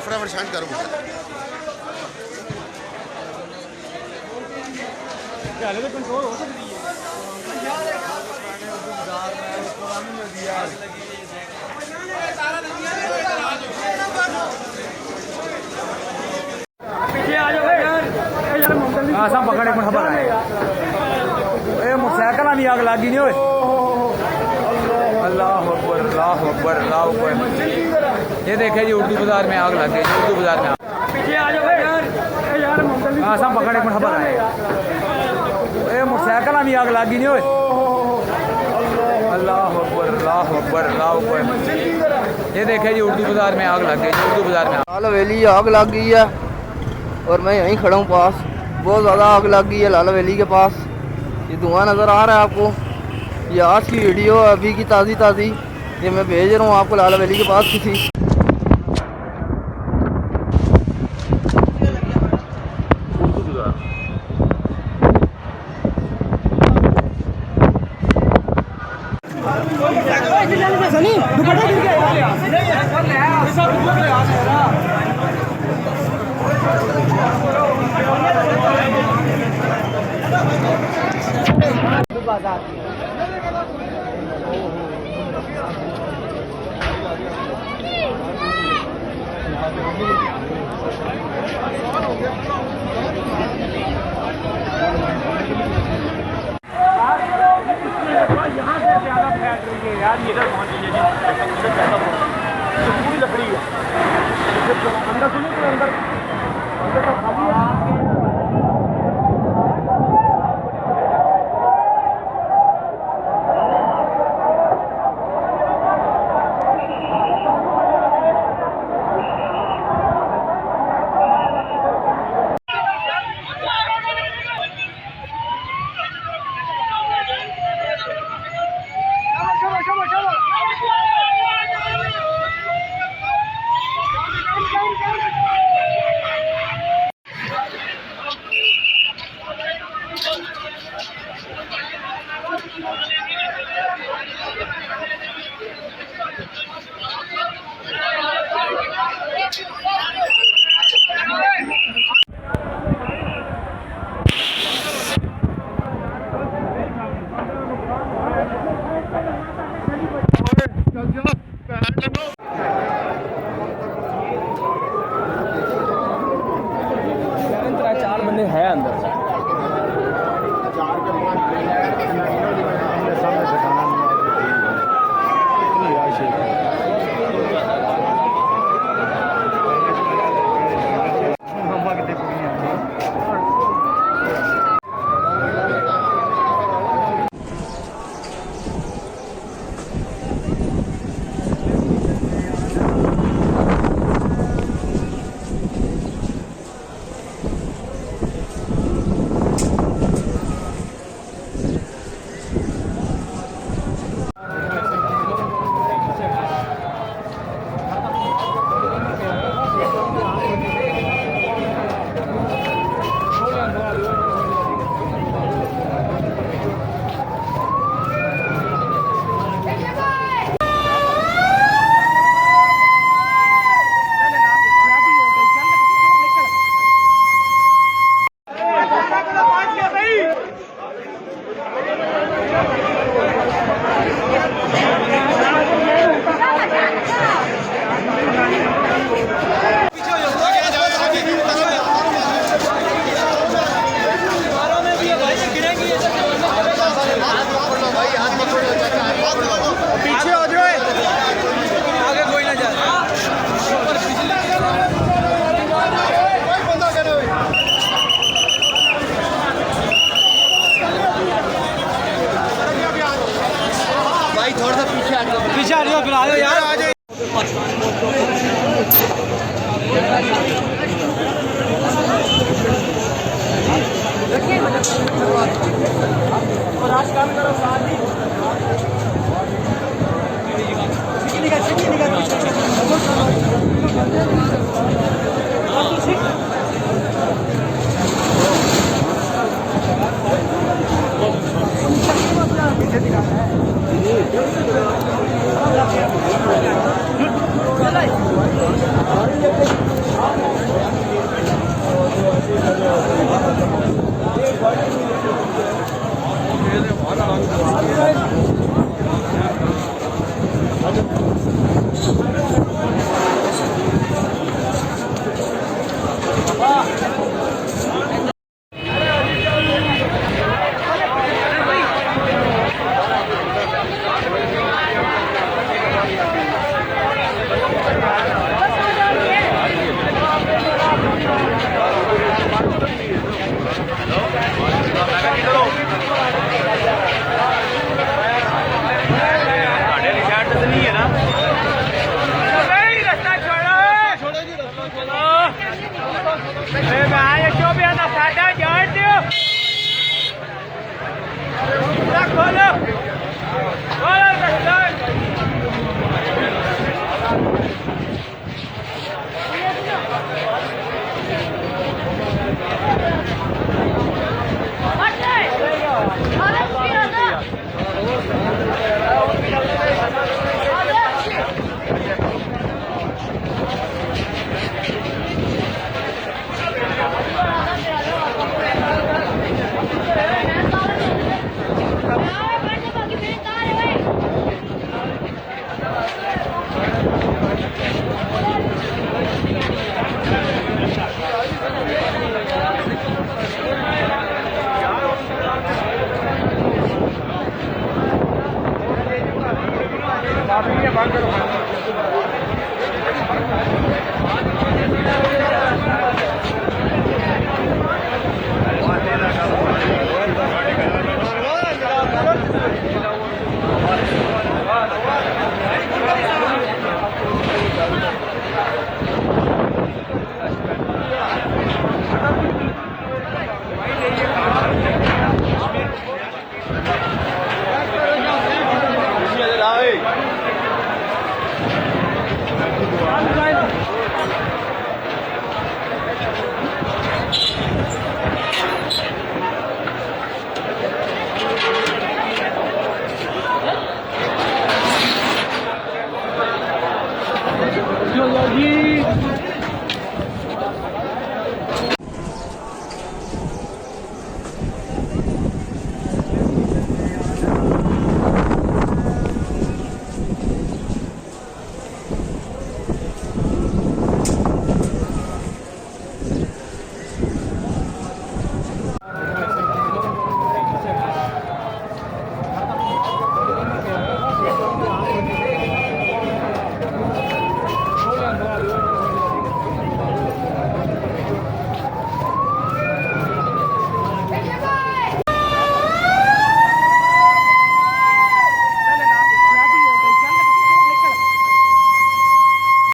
फटाफट शांत कर मुझे कंट्रोल हो सकती है सब पकड़े खबर है मोटरसाइकिल भी आग लगी नहीं होए अल्लाह अकबर अल्लाह अकबर अल्लाह अकबर। ये देखे जी उर्दू बाजार में आग लग गई। उर्दू बाजार में पीछे आ जाओ यार सब पकड़े खबर है मोटरसाइकिल भी आग लगी नहीं होए अल्लाह अकबर अल्लाह अकबर अल्लाह अकबर। ये देखे जी उर्दू बाजार में आग लग गई। उर्दू बाजार में लाल हवेली आग लग गई है और मैं यहीं खड़ा हूँ पास। बहुत ज़्यादा आग लग गई है लाल हवेली के पास। ये धुआं नज़र आ रहा है आपको। ये आज की वीडियो अभी की ताज़ी ये मैं भेज रहा हूँ आपको लाल हवेली के पास किसी। پیچھے آ جاؤ بلا لو یار بند کرو